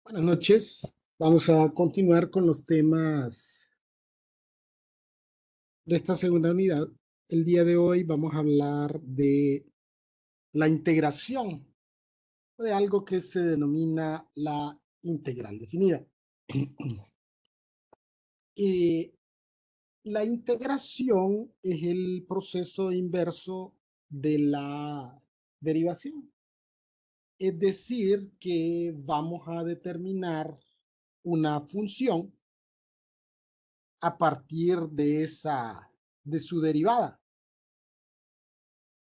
Buenas noches. Vamos a continuar con los temas de esta segunda unidad. El día de hoy vamos a hablar de la integración, de algo que se denomina la integral definida. Eh, la integración es el proceso inverso de la derivación. Es decir, que vamos a determinar una función a partir de su derivada.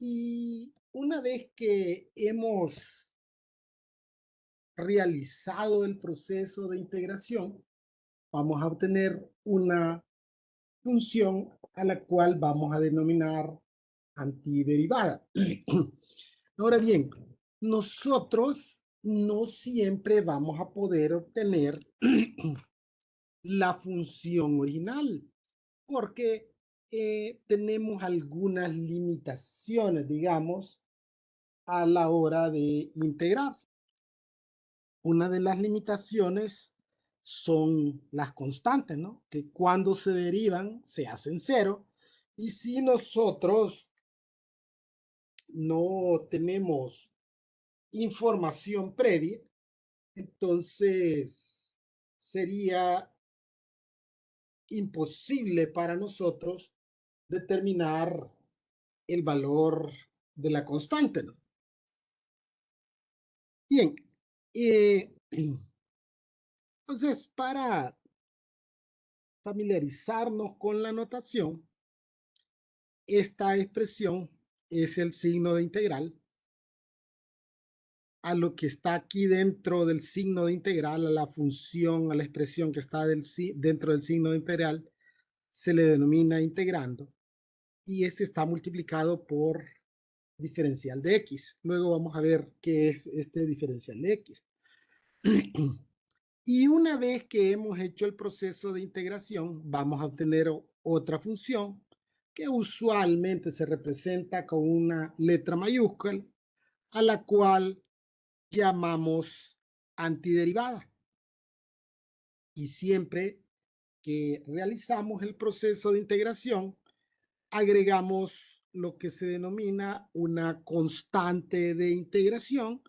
Y una vez que hemos realizado el proceso de integración, vamos a obtener una función a la cual vamos a denominar antiderivada. Ahora bien, nosotros no siempre vamos a poder obtener la función original, porque tenemos algunas limitaciones, digamos, a la hora de integrar. Una de las limitaciones son las constantes, ¿no? Que cuando se derivan se hacen cero. Y si nosotros no tenemos información previa, entonces sería imposible para nosotros determinar el valor de la constante, ¿no? Bien, eh, entonces para familiarizarnos con la notación, esta expresión es el signo de integral. A lo que está aquí dentro del signo de integral, a la función, a la expresión que está dentro del signo de integral, se le denomina integrando. Y este está multiplicado por diferencial de x. Luego vamos a ver qué es este diferencial de x. Y una vez que hemos hecho el proceso de integración, vamos a obtener otra función que usualmente se representa con una letra mayúscula, a la cual llamamos antiderivada. Y siempre que realizamos el proceso de integración, agregamos lo que se denomina una constante de integración,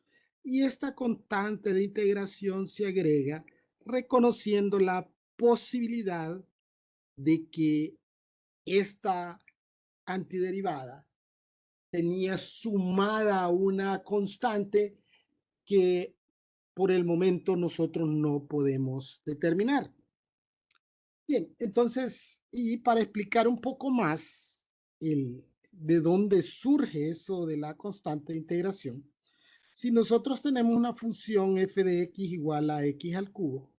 y esta constante de integración se agrega reconociendo la posibilidad de que esta antiderivada tenía sumada una constante que por el momento nosotros no podemos determinar. Bien, entonces, y para explicar un poco más de dónde surge eso de la constante de integración, si nosotros tenemos una función f de x igual a x al cubo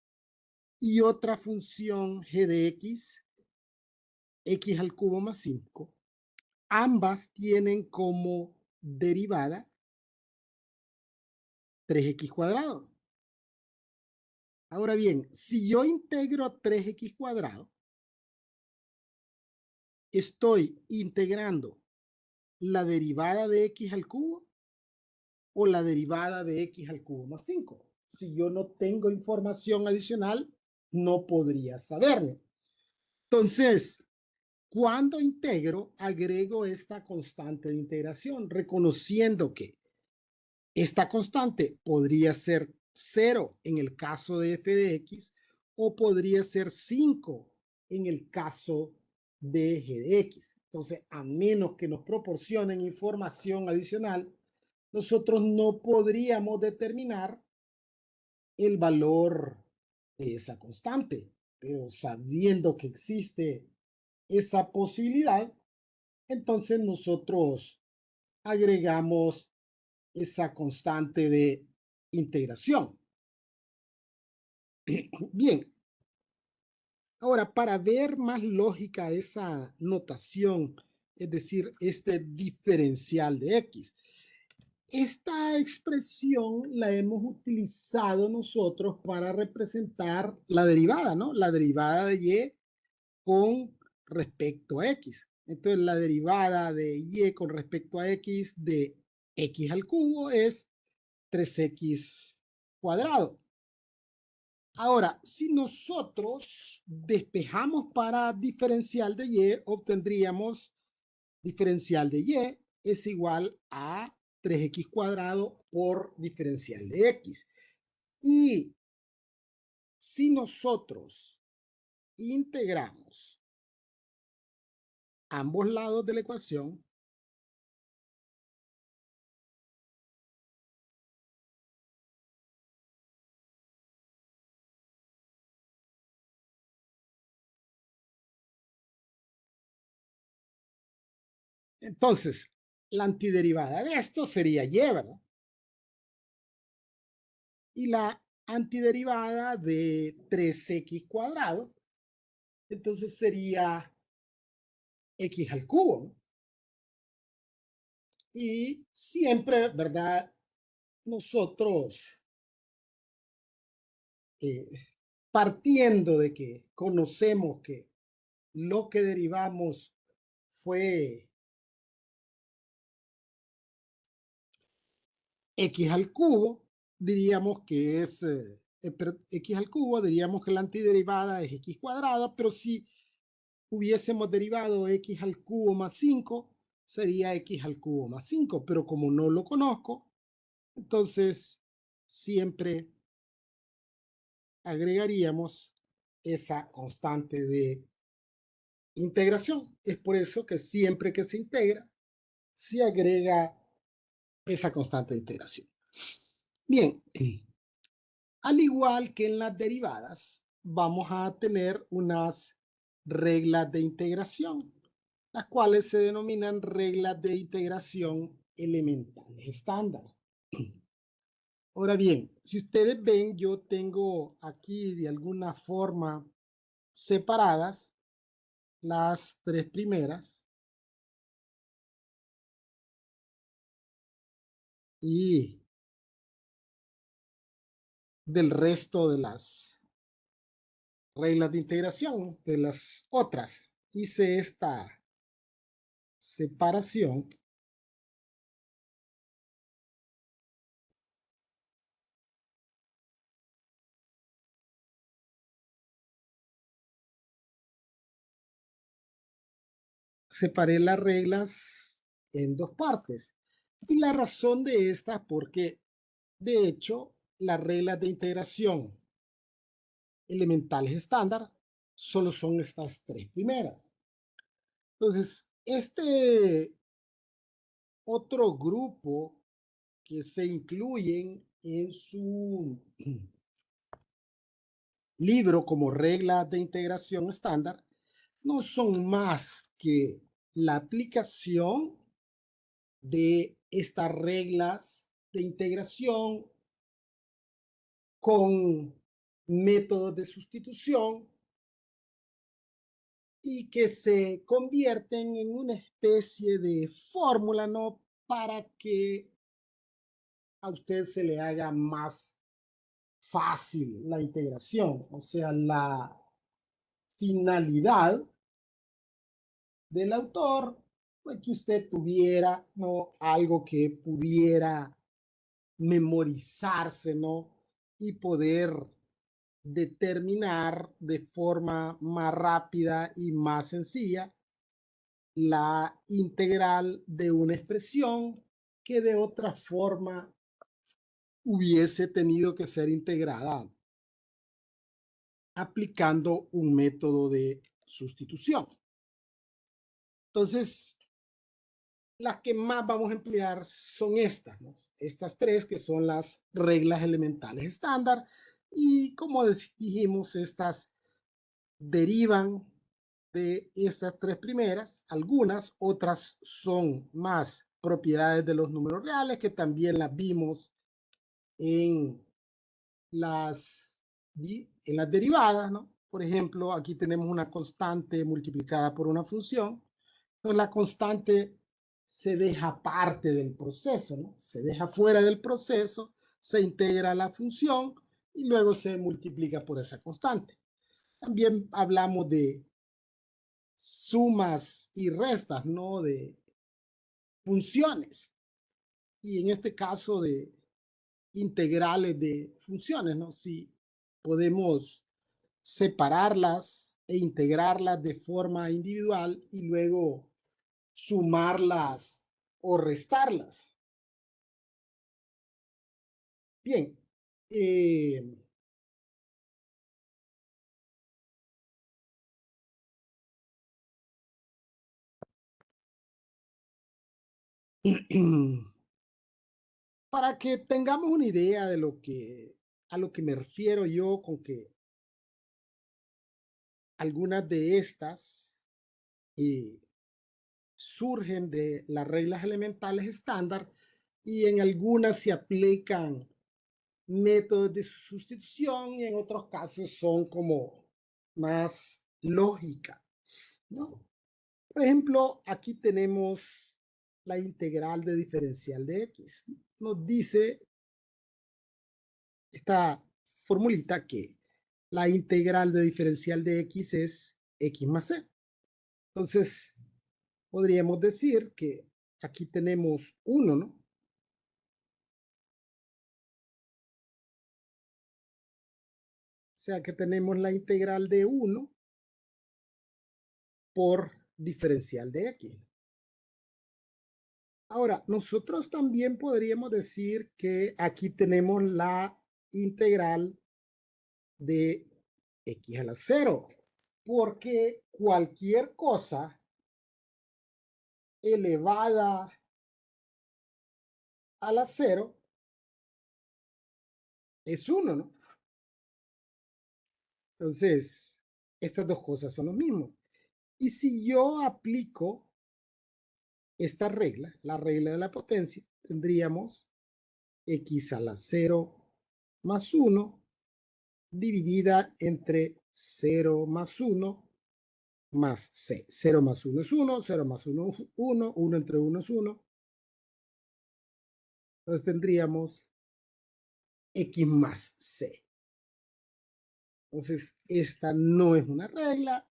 y otra función g de x al cubo más 5, ambas tienen como derivada 3x cuadrado. Ahora bien, si yo integro 3x cuadrado, estoy integrando la derivada de x al cubo o la derivada de x al cubo más 5. Si yo no tengo información adicional, no podría saberlo. Entonces, cuando integro, agrego esta constante de integración, reconociendo que esta constante podría ser 0 en el caso de f de x o podría ser 5 en el caso de g de x. Entonces, a menos que nos proporcionen información adicional, nosotros no podríamos determinar el valor de esa constante. Pero sabiendo que existe esa posibilidad, entonces nosotros agregamos esa constante de integración. Bien, ahora para ver más lógica esa notación, es decir, este diferencial de x, esta expresión la hemos utilizado nosotros para representar la derivada, ¿no? La derivada de y con respecto a x. Entonces, la derivada de y con respecto a x de x al cubo es 3x cuadrado. Ahora, si nosotros despejamos para diferencial de y, obtendríamos diferencial de y es igual a 3x cuadrado por diferencial de x. Y si nosotros integramos ambos lados de la ecuación, entonces la antiderivada de esto sería y, ¿verdad? Y la antiderivada de 3x cuadrado, entonces sería x al cubo, ¿no? Y siempre, ¿verdad? Nosotros, eh, partiendo de que conocemos que lo que derivamos fue x al cubo, diríamos que es x al cubo, diríamos que la antiderivada es x cuadrada, pero si hubiésemos derivado x al cubo más 5, sería x al cubo más 5, pero como no lo conozco, entonces siempre agregaríamos esa constante de integración. Es por eso que siempre que se integra, se agrega esa constante de integración. Bien, al igual que en las derivadas, vamos a tener unas reglas de integración, las cuales se denominan reglas de integración elementales estándar. Ahora bien, si ustedes ven, yo tengo aquí de alguna forma separadas las tres primeras y del resto de las reglas de integración de las otras. Hice esta separación separé las reglas en dos partes. Y la razón de esta, porque de hecho, las reglas de integración elementales estándar solo son estas tres primeras. Entonces, este otro grupo que se incluyen en su libro como reglas de integración estándar no son más que la aplicación de estas reglas de integración con métodos de sustitución y que se convierten en una especie de fórmula, ¿no? Para que a usted se le haga más fácil la integración. O sea, la finalidad del autor fue que usted tuviera, ¿no? Algo que pudiera memorizarse, ¿no? Y poder determinar de forma más rápida y más sencilla la integral de una expresión que de otra forma hubiese tenido que ser integrada aplicando un método de sustitución. Entonces, las que más vamos a emplear son estas, ¿no? Estas tres que son las reglas elementales estándar y como dijimos, estas derivan de estas tres primeras, algunas, otras son más propiedades de los números reales que también las vimos en las derivadas, ¿no? Por ejemplo, aquí tenemos una constante multiplicada por una función. Entonces la constante se deja aparte del proceso, ¿no? Se deja fuera del proceso, se integra a la función y luego se multiplica por esa constante. También hablamos de sumas y restas, ¿no? De funciones. Y en este caso de integrales de funciones, ¿no? Si podemos separarlas e integrarlas de forma individual y luego sumarlas o restarlas. Bien. Para que tengamos una idea de a lo que me refiero yo con que algunas de estas surgen de las reglas elementales estándar y en algunas se aplican métodos de sustitución y en otros casos son como más lógica, ¿no? Por ejemplo, aquí tenemos la integral de diferencial de x. Nos dice esta formulita que la integral de diferencial de x es x más c. Entonces, podríamos decir que aquí tenemos 1, ¿no? O sea que tenemos la integral de 1 por diferencial de x. Ahora, nosotros también podríamos decir que aquí tenemos la integral de x a la 0, porque cualquier cosa elevada a la 0 es 1, ¿no? Entonces, estas dos cosas son lo mismo. Y si yo aplico esta regla, la regla de la potencia, tendríamos x a la 0 más 1 dividida entre 0 más 1 más c. 0 más 1 es 1, 0 más 1 es 1, 1 entre 1 es 1. Entonces tendríamos x más c. Entonces, esta no es una regla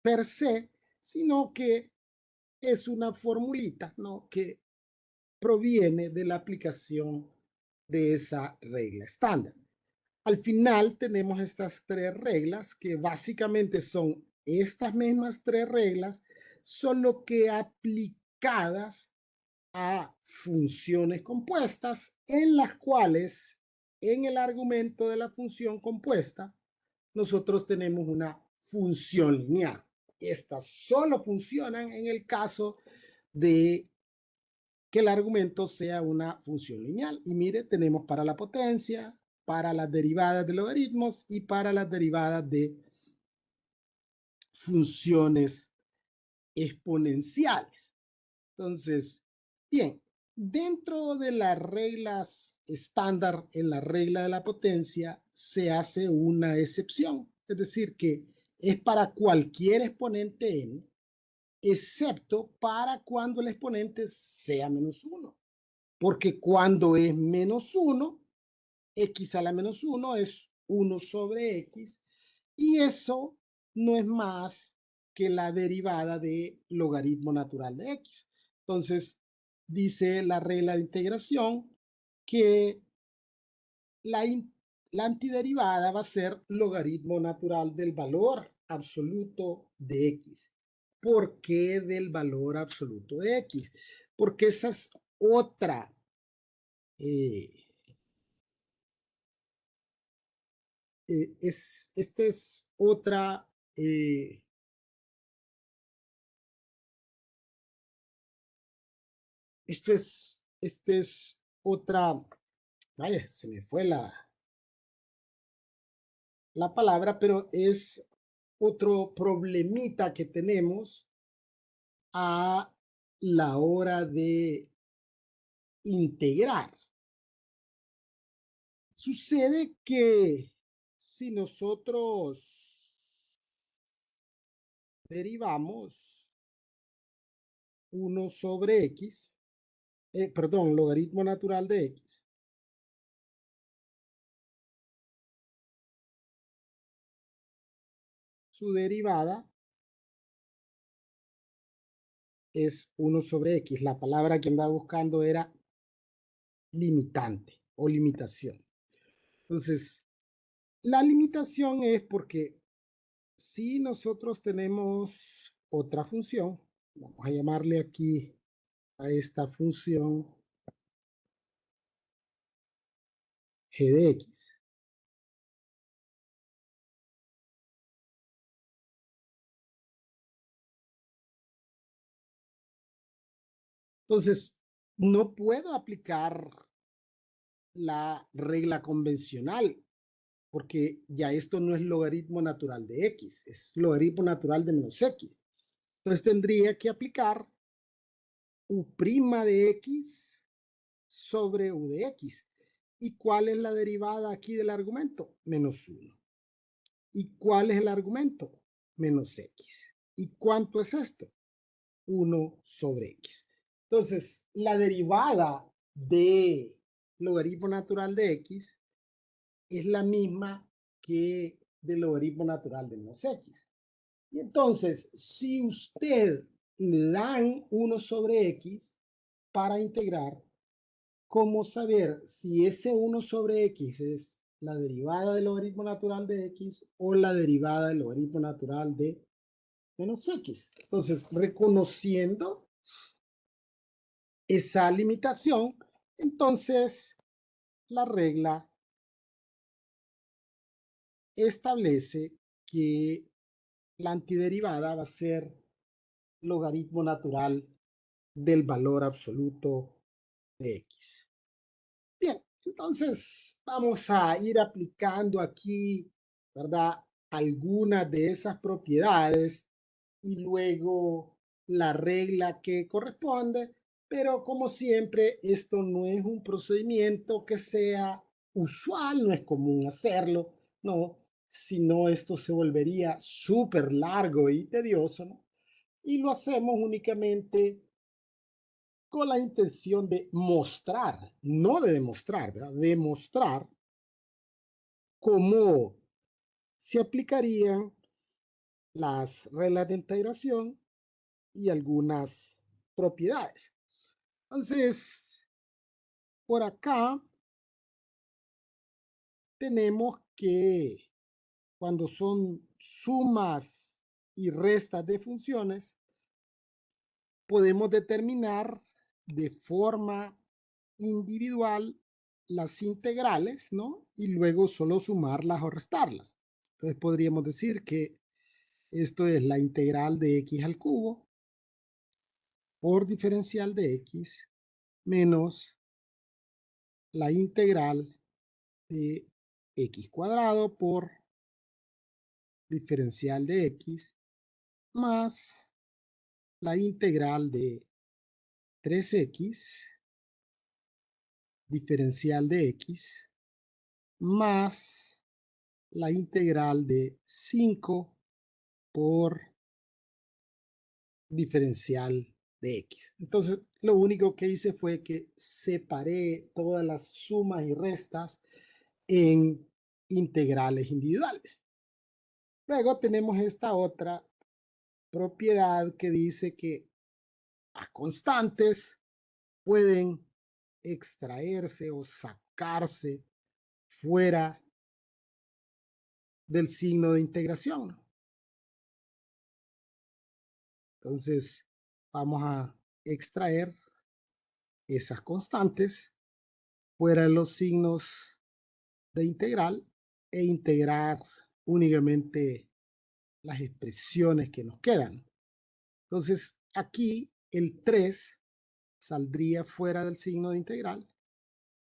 per se, sino que es una formulita, ¿no? Que proviene de la aplicación de esa regla estándar. Al final tenemos estas tres reglas que básicamente son estas mismas tres reglas, solo que aplicadas a funciones compuestas en las cuales en el argumento de la función compuesta nosotros tenemos una función lineal. Estas solo funcionan en el caso de que el argumento sea una función lineal. Y mire, tenemos para la potencia, para las derivadas de logaritmos y para las derivadas de funciones exponenciales. Entonces, bien, dentro de las reglas estándar en la regla de la potencia se hace una excepción, es decir, que es para cualquier exponente n, excepto para cuando el exponente sea menos 1. Porque cuando es menos 1, x a la menos 1 es 1 sobre x, y eso no es más que la derivada de logaritmo natural de x. Entonces, dice la regla de integración que la, la antiderivada va a ser logaritmo natural del valor absoluto de x. ¿Por qué del valor absoluto de x? Porque esa es otra eh, esta es otra, este es otra, vaya, se me fue la palabra, pero es otro problemita que tenemos a la hora de integrar. Sucede que si nosotros derivamos 1 sobre x, perdón, logaritmo natural de x, su derivada es 1 sobre x. La palabra que andaba buscando era limitante o limitación. Entonces, La limitación es porque si nosotros tenemos otra función, vamos a llamarle aquí a esta función g de x. Entonces, no puedo aplicar la regla convencional porque ya esto no es logaritmo natural de x, es logaritmo natural de menos x. Entonces tendría que aplicar u' de x sobre u de x. ¿Y cuál es la derivada aquí del argumento? Menos 1. ¿Y cuál es el argumento? Menos x. ¿Y cuánto es esto? 1 sobre x. Entonces, la derivada de logaritmo natural de x es la misma que del logaritmo natural de menos x. Y entonces, si usted le dan 1 sobre x para integrar, ¿cómo saber si ese 1 sobre x es la derivada del logaritmo natural de x o la derivada del logaritmo natural de menos x? Entonces, reconociendo esa limitación, entonces la regla establece que la antiderivada va a ser logaritmo natural del valor absoluto de x. Bien, entonces vamos a ir aplicando aquí, ¿verdad? Algunas de esas propiedades y luego la regla que corresponde, pero como siempre, esto no es un procedimiento que sea usual, no es común hacerlo, no, sino esto se volvería súper largo y tedioso, ¿no? Y lo hacemos únicamente con la intención de mostrar, no de demostrar, ¿verdad? Demostrar cómo se aplicarían las reglas de integración y algunas propiedades. Entonces, por acá tenemos que cuando son sumas y restas de funciones, podemos determinar de forma individual las integrales, ¿no? Y luego solo sumarlas o restarlas. Entonces podríamos decir que esto es la integral de x al cubo por diferencial de x menos la integral de x cuadrado por diferencial de x más la integral de 3x diferencial de x más la integral de 5 por diferencial de x. Entonces, lo único que hice fue que separé todas las sumas y restas en integrales individuales. Luego tenemos esta otra propiedad que dice que a constantes pueden extraerse o sacarse fuera del signo de integración. Entonces, vamos a extraer esas constantes fuera de los signos de integral e integrar únicamente las expresiones que nos quedan. Entonces, aquí el 3 saldría fuera del signo de integral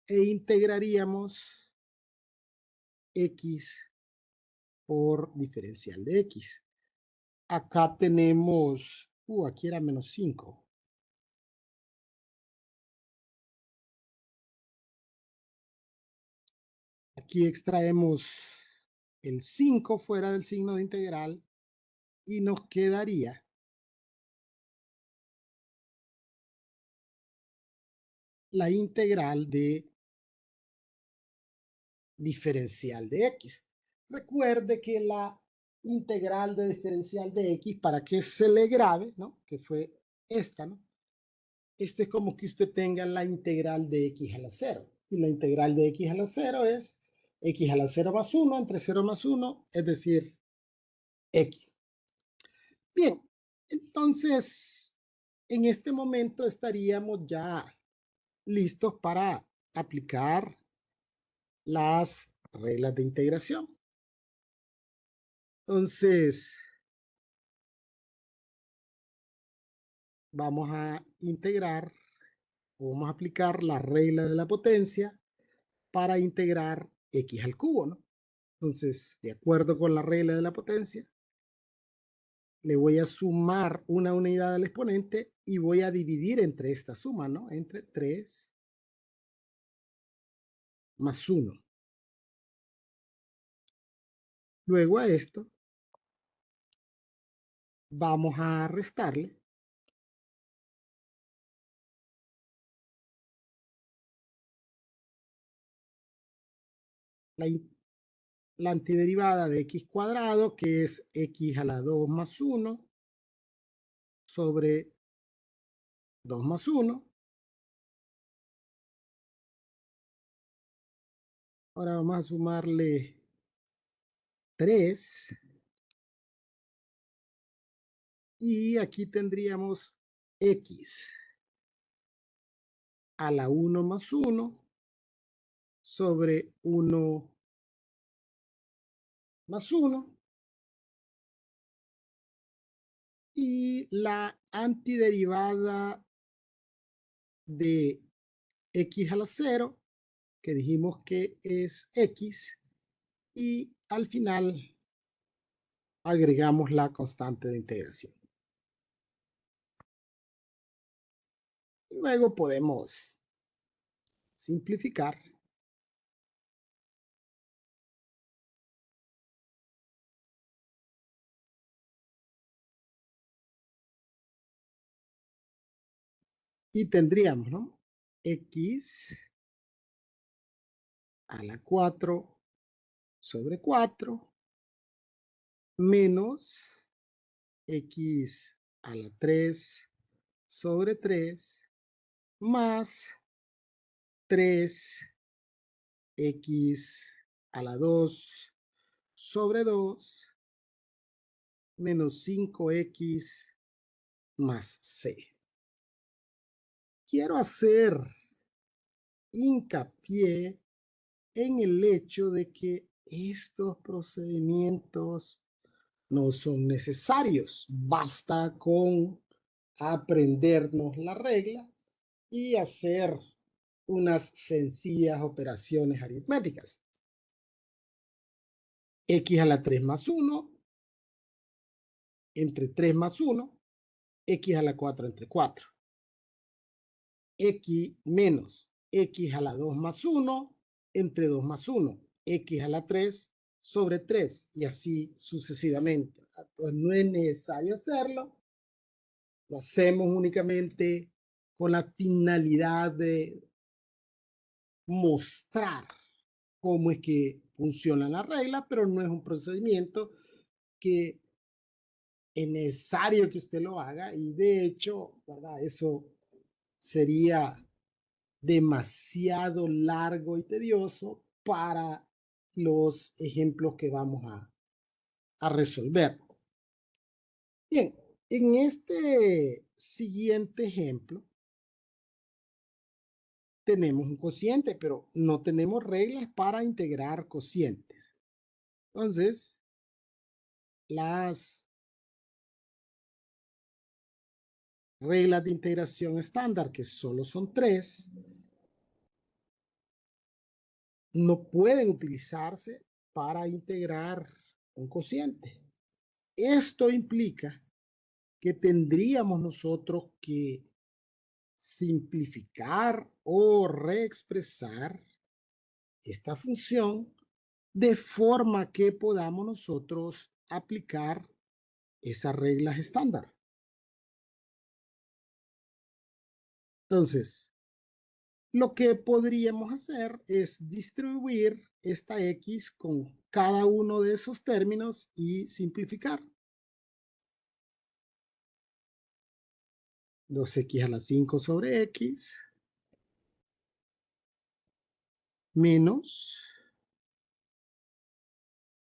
e integraríamos x por diferencial de x. Acá tenemos, aquí era menos 5. Aquí extraemos el 5 fuera del signo de integral y nos quedaría la integral de diferencial de x. Recuerde que la integral de diferencial de x, para que se le grabe, ¿no? Que fue esta, ¿no? Esto es como que usted tenga la integral de x a la 0. Y la integral de x a la 0 es x a la 0 más 1 entre 0 más 1, es decir, x. Bien, entonces, en este momento estaríamos ya listos para aplicar las reglas de integración. Entonces, vamos a integrar o vamos a aplicar la regla de la potencia para integrar x al cubo, ¿no? Entonces, de acuerdo con la regla de la potencia, le voy a sumar una unidad al exponente y voy a dividir entre esta suma, ¿no? Entre 3 más 1. Luego a esto vamos a restarle la, la antiderivada de x cuadrado, que es x a la 2 más 1 sobre 2 más 1. Ahora vamos a sumarle 3. Y aquí tendríamos x a la 1 más 1 sobre 1 más 1. Y la antiderivada de x a la 0, que dijimos que es x, y al final agregamos la constante de integración. Luego podemos simplificar. Y tendríamos, ¿no? X a la 4 sobre 4 menos X a la 3 sobre 3 más 3X a la 2 sobre 2 menos 5X más C. Quiero hacer hincapié en el hecho de que estos procedimientos no son necesarios. Basta con aprendernos la regla y hacer unas sencillas operaciones aritméticas. X a la 3 más 1 entre 3 más 1, X a la 4 entre 4. X menos X a la 2 más 1 entre 2 más 1, X a la 3 sobre 3 y así sucesivamente. Pues no es necesario hacerlo, lo hacemos únicamente con la finalidad de mostrar cómo es que funciona la regla, pero no es un procedimiento que es necesario que usted lo haga y de hecho, ¿verdad? Eso sería demasiado largo y tedioso para los ejemplos que vamos a resolver. Bien, en este siguiente ejemplo tenemos un cociente, pero no tenemos reglas para integrar cocientes. Entonces, las reglas de integración estándar, que solo son 3, no pueden utilizarse para integrar un cociente. Esto implica que tendríamos nosotros que simplificar o reexpresar esta función de forma que podamos nosotros aplicar esas reglas estándar. Entonces, lo que podríamos hacer es distribuir esta x con cada uno de esos términos y simplificar. 2x a la 5 sobre x menos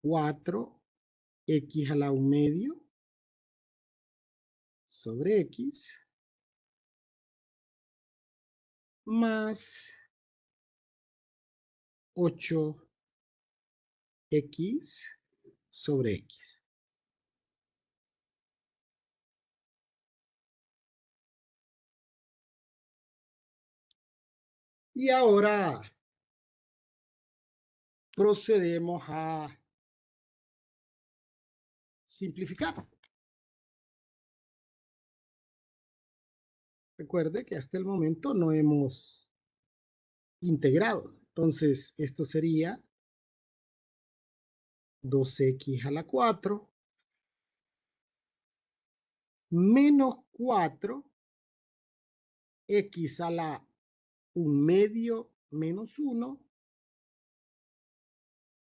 4x a la 1 medio sobre x más 8x sobre x. Y ahora procedemos a simplificar. Recuerde que hasta el momento no hemos integrado. Entonces, esto sería 2x a la 4 menos 4x a la 1 medio menos 1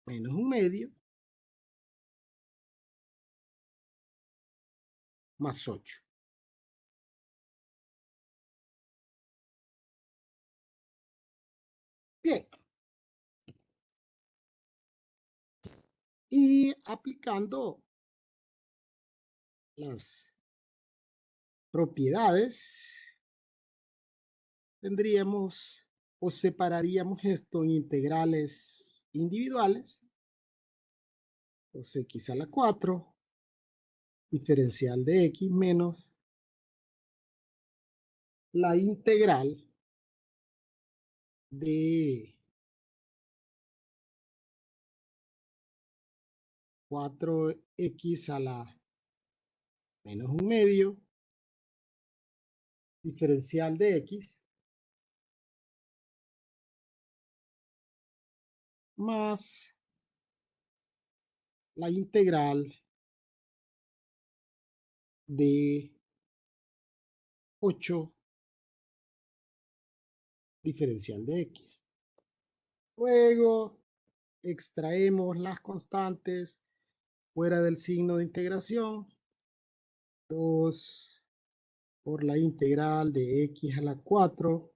menos 1 medio más 8. Bien. Y aplicando las propiedades, tendríamos o separaríamos esto en integrales individuales. 2x a la 4 diferencial de x menos la integral de 4x a la menos 1 medio diferencial de x más la integral de 8 diferencial de x. Luego extraemos las constantes fuera del signo de integración. 2 por la integral de x a la 4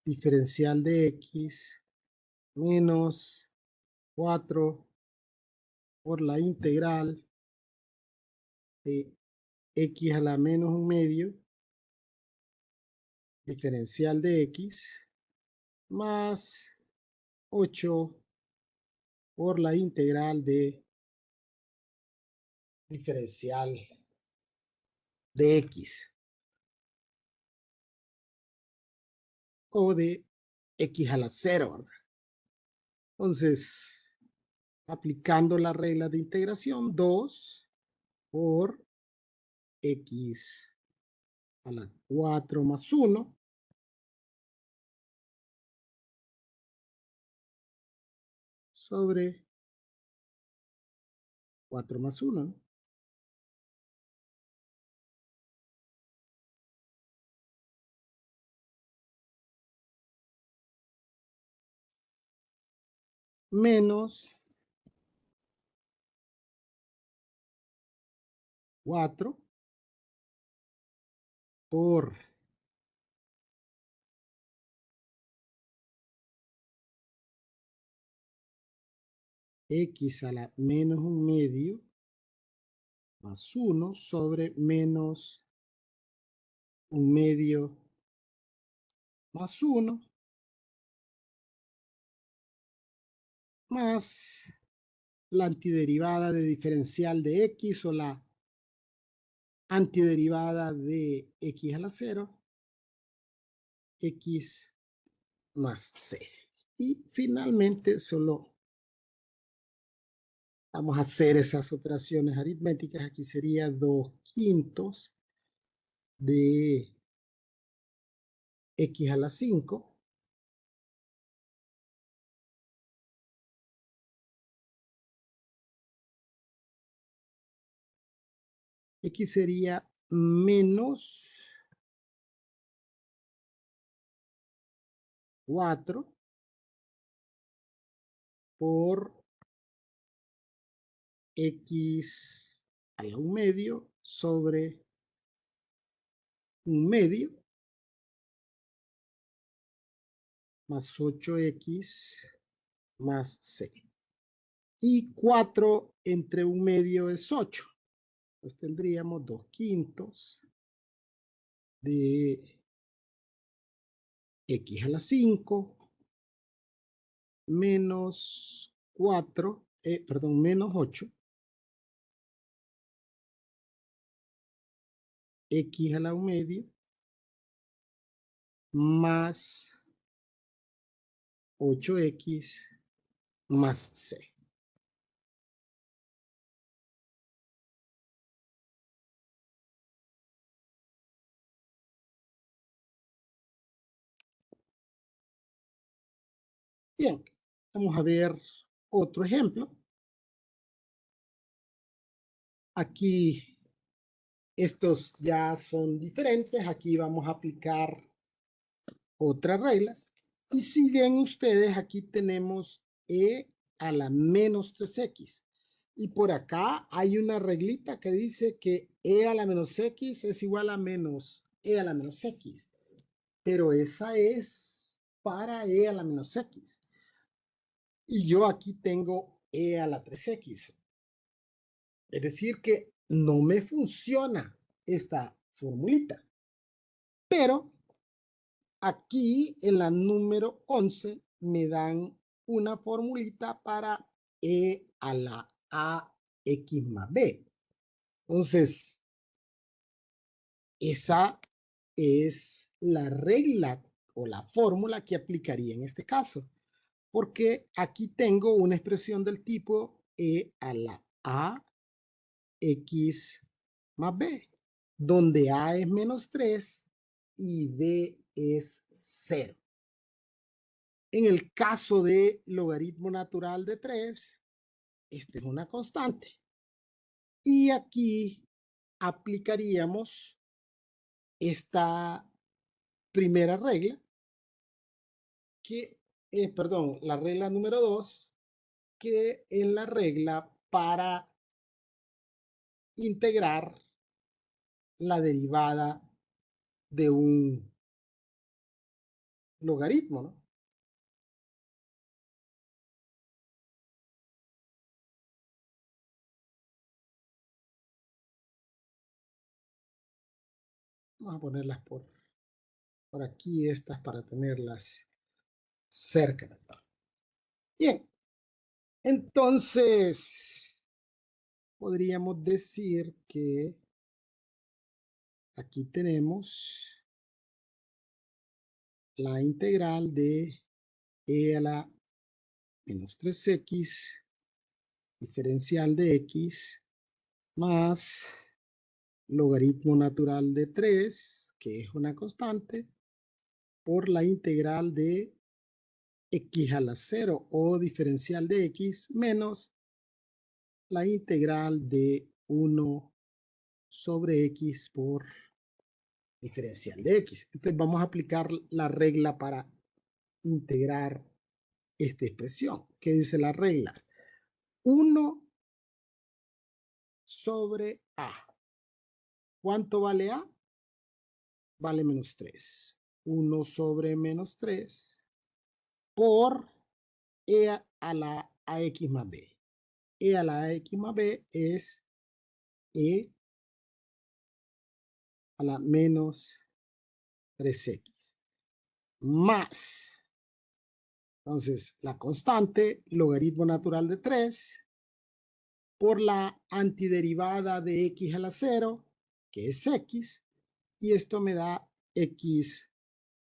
diferencial de x menos 4 por la integral de x a la menos 1 medio diferencial de x más 8 por la integral de diferencial de x o de x a la 0, ¿verdad? Entonces, aplicando la regla de integración, 2 por x a la 4 más 1 sobre 4 más 1, ¿no? Menos 4 por x a la menos 1 medio más 1 sobre menos 1 medio más 1 más la antiderivada de diferencial de x o la antiderivada de x a la 0, x más c. Y finalmente solo vamos a hacer esas operaciones aritméticas. Aquí sería 2/5 de x a la 5 x sería menos 4 por x a la 1 medio sobre 1 medio más 8x más c. y 4 entre 1/2 es 8. Pues tendríamos 2/5 de x a la 5 menos 4, perdón, menos 8, x a la 1/2 más 8x más c. Bien, vamos a ver otro ejemplo. Aquí estos ya son diferentes. Aquí vamos a aplicar otras reglas. Y si ven ustedes, aquí tenemos e a la menos 3x. Y por acá hay una reglita que dice que e a la menos x es igual a menos e a la menos x. Pero esa es para e a la menos x. Y yo aquí tengo e a la 3x. Es decir que no me funciona esta formulita. Pero aquí en la número 11 me dan una formulita para e a la ax más b. Entonces, esa es la regla o la fórmula que aplicaría en este caso. Porque aquí tengo una expresión del tipo e a la ax más b, donde a es menos 3 y b es 0. En el caso de logaritmo natural de 3, esta es una constante. Y aquí aplicaríamos esta primera regla, que es, perdón, la regla número 2, que es la regla para integrar la derivada de un logaritmo, ¿no? Vamos a ponerlas por aquí, estas para tenerlas cerca. Bien, entonces podríamos decir que aquí tenemos la integral de e a la menos 3x diferencial de x más logaritmo natural de 3, que es una constante, por la integral de x a la 0 o diferencial de x menos la integral de 1 sobre x por diferencial de x. Entonces vamos a aplicar la regla para integrar esta expresión. ¿Qué dice la regla? 1 sobre a. ¿Cuánto vale a? Vale menos 3. 1 sobre menos 3 por e a la ax más b. E a la ax más b es e a la menos 3x. Más, entonces, la constante, logaritmo natural de 3, por la antiderivada de x a la 0, que es x, y esto me da x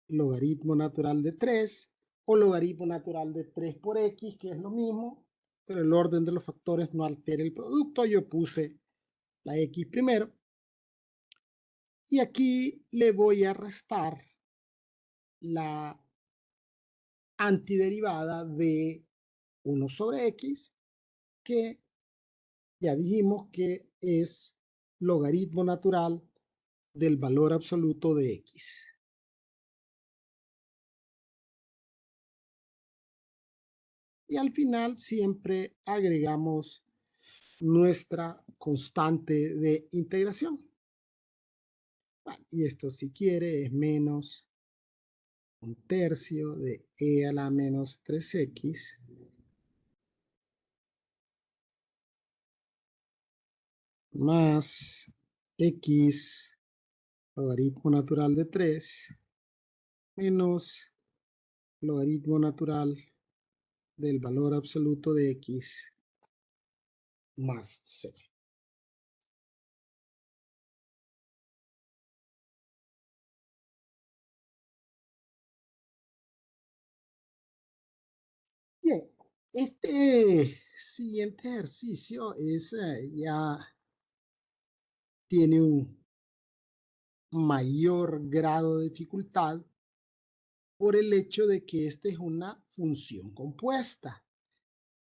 logaritmo natural de 3, o logaritmo natural de 3 por x, que es lo mismo, pero el orden de los factores no altera el producto. Yo puse la x primero, y aquí le voy a restar la antiderivada de 1 sobre x, que ya dijimos que es logaritmo natural del valor absoluto de x. Y al final siempre agregamos nuestra constante de integración. Bueno, y esto, si quiere, es menos 1/3 de e a la menos 3x más x logaritmo natural de 3 menos logaritmo natural del valor absoluto de x más c. Bien, este siguiente ejercicio es ya tiene un mayor grado de dificultad por el hecho de que esta es una función compuesta.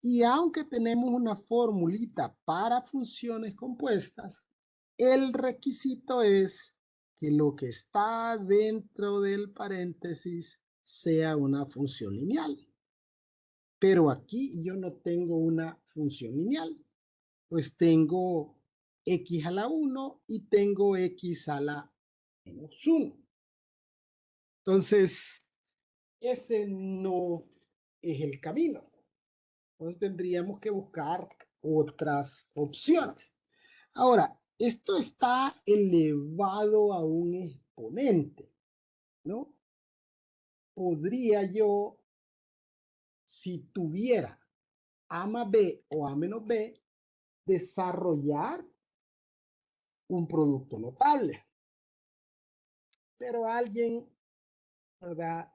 Y aunque tenemos una formulita para funciones compuestas, el requisito es que lo que está dentro del paréntesis sea una función lineal. Pero aquí yo no tengo una función lineal, pues tengo x a la 1 y tengo x a la menos 1. Entonces, ese no es el camino. Entonces tendríamos que buscar otras opciones. Ahora, esto está elevado a un exponente, ¿no? Podría yo, si tuviera A más B o A menos B, desarrollar un producto notable. Pero alguien, ¿verdad?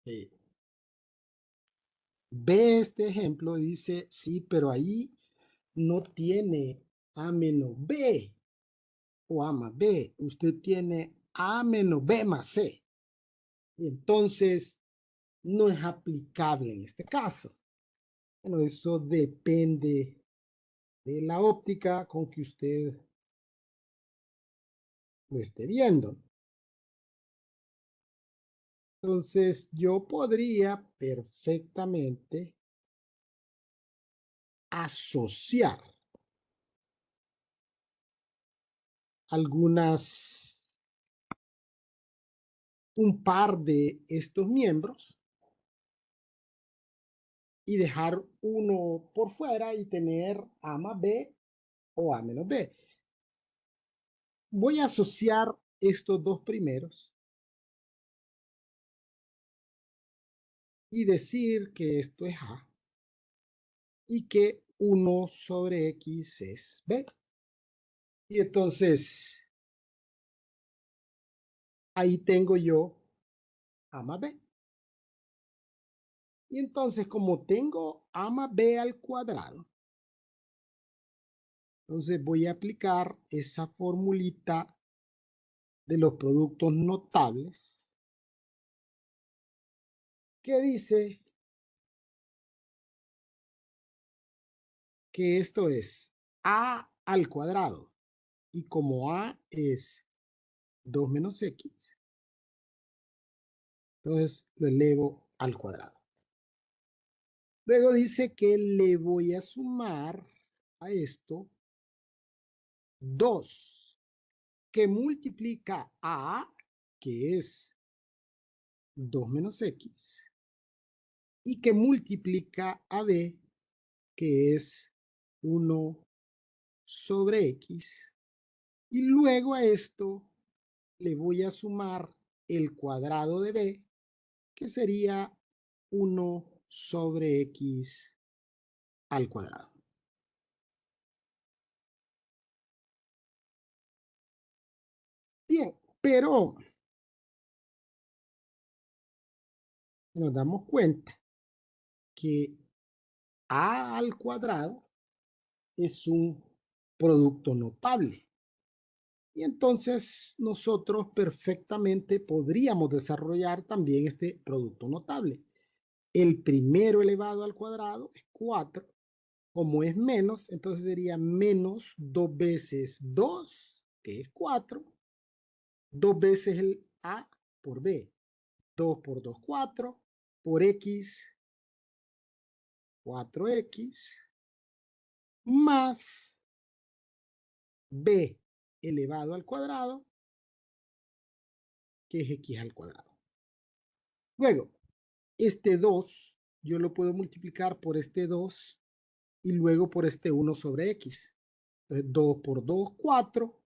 Eh, Ve este ejemplo y dice, sí, pero ahí no tiene A menos B o A más B. Usted tiene A menos B más C. Y entonces no es aplicable en este caso. Bueno, eso depende de la óptica con que usted lo esté viendo. Entonces yo podría perfectamente asociar algunas, un par de estos miembros y dejar uno por fuera y tener A más B o A menos B. Voy a asociar estos dos primeros y decir que esto es A y que 1 sobre X es B. Y entonces ahí tengo yo A más B. Y entonces como tengo A más B al cuadrado, entonces voy a aplicar esa formulita de los productos notables que dice que esto es A al cuadrado. Y como A es 2 menos X, entonces lo elevo al cuadrado. Luego dice que le voy a sumar a esto 2, que multiplica a, que es 2 menos X, y que multiplica a b, que es 1 sobre X. Y luego a esto le voy a sumar el cuadrado de b, que sería 1 sobre X al cuadrado. Bien, pero nos damos cuenta que a al cuadrado es un producto notable. Y entonces nosotros perfectamente podríamos desarrollar también este producto notable. El primero elevado al cuadrado es 4. Como es menos, entonces sería menos 2 veces 2, que es 4. 2 veces el A por B. 2 por 2, 4. Por X, 4X. Más B elevado al cuadrado, que es X al cuadrado. Luego, este 2 yo lo puedo multiplicar por este 2 y luego por este 1 sobre X. Entonces, 2 por 2, 4,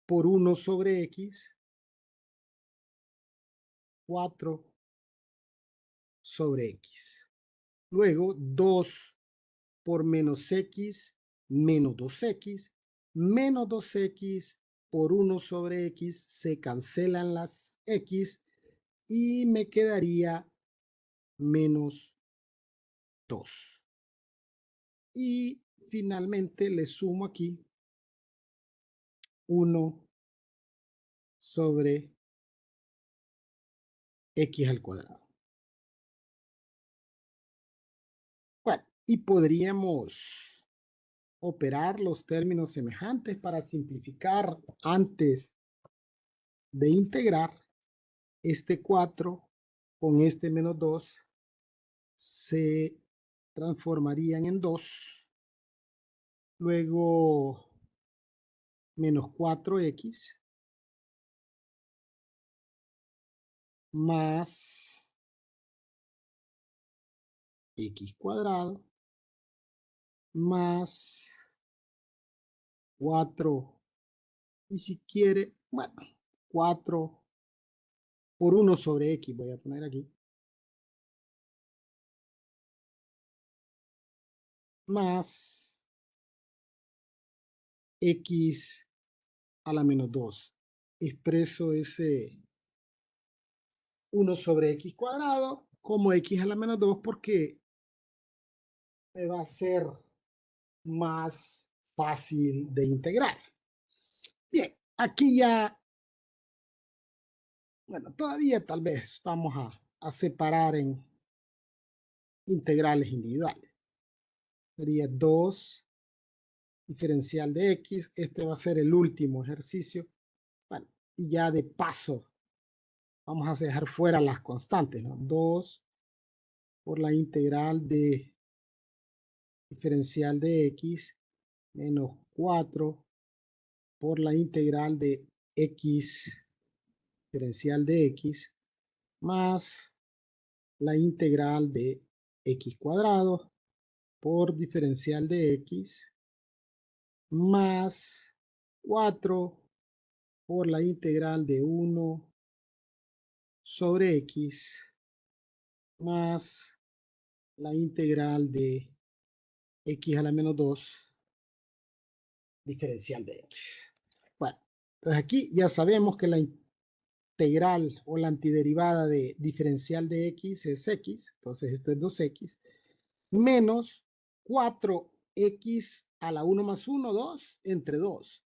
por 1 sobre x, 4 sobre x. Luego, 2 por menos x, menos 2x, menos 2x por 1 sobre x, se cancelan las x y me quedaría menos 2. Y finalmente le sumo aquí 1 sobre x al cuadrado. Bueno, y podríamos operar los términos semejantes para simplificar antes de integrar. Este 4 con este menos 2 se transformarían en 2. Luego menos 4x más x cuadrado más 4. Y si quiere, bueno, 4 por 1 sobre x, voy a poner aquí, más x a la menos 2. Expreso ese 1 sobre x cuadrado como x a la menos 2 porque me va a ser más fácil de integrar. Bien, aquí ya, bueno, todavía tal vez vamos a separar en integrales individuales. Sería 2 diferencial de x. Este va a ser el último ejercicio. Bueno, y ya de paso vamos a dejar fuera las constantes, ¿no? 2 por la integral de diferencial de x menos 4 por la integral de x diferencial de x más la integral de x cuadrado por diferencial de x más 4 por la integral de 1 sobre x más la integral de x a la menos 2 diferencial de x. Bueno, entonces aquí ya sabemos que la integral o la antiderivada de diferencial de x es x, entonces esto es 2x, menos 4x a la 1 más 1, 2, entre 2.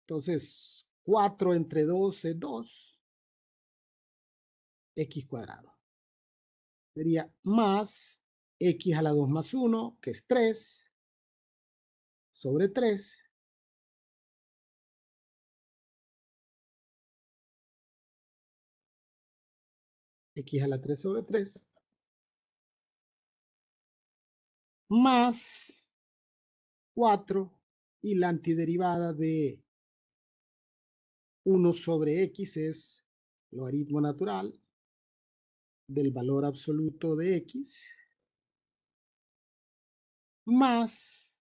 Entonces, 4 entre 2 es 2, x cuadrado. Sería más x a la 2 más 1, que es 3, sobre 3, x a la 3 sobre 3, más 4, y la antiderivada de 1 sobre x es logaritmo natural del valor absoluto de x, más,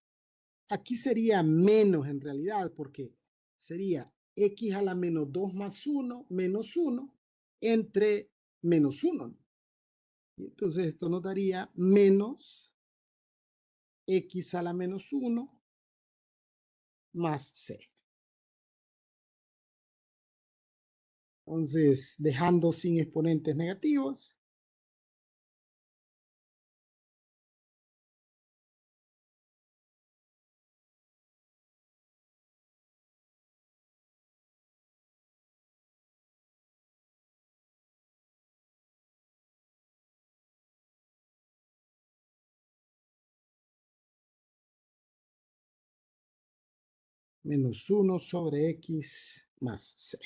aquí sería menos en realidad, porque sería x a la menos 2 más 1, menos 1, entre menos 1. Y entonces esto nos daría menos x a la menos 1 más c. Entonces, dejando sin exponentes negativos, menos 1 sobre x más c.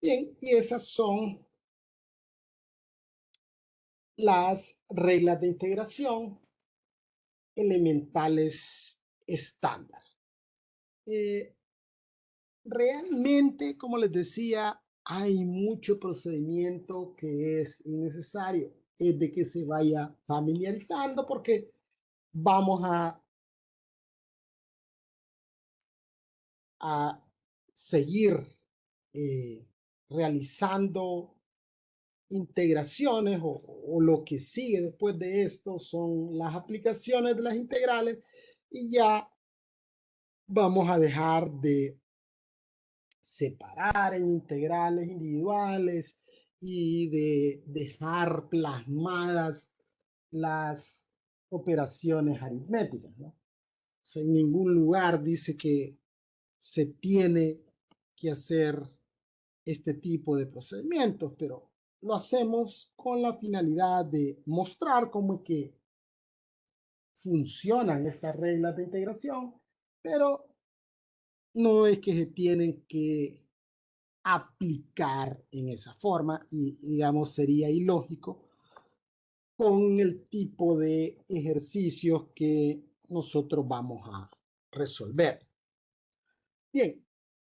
Bien, y esas son las reglas de integración elementales estándar. Realmente, como les decía, hay mucho procedimiento que es innecesario. Es de que se vaya familiarizando porque vamos a seguir eh, realizando integraciones o lo que sigue después de esto son las aplicaciones de las integrales y ya vamos a dejar de separar en integrales individuales y de dejar plasmadas las operaciones aritméticas, ¿no? O sea, en ningún lugar dice que se tiene que hacer este tipo de procedimientos, pero lo hacemos con la finalidad de mostrar cómo es que funcionan estas reglas de integración, pero no es que se tienen que aplicar en esa forma y digamos sería ilógico con el tipo de ejercicios que nosotros vamos a resolver. Bien,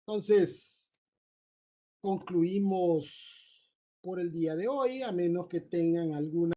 entonces concluimos por el día de hoy, a menos que tengan alguna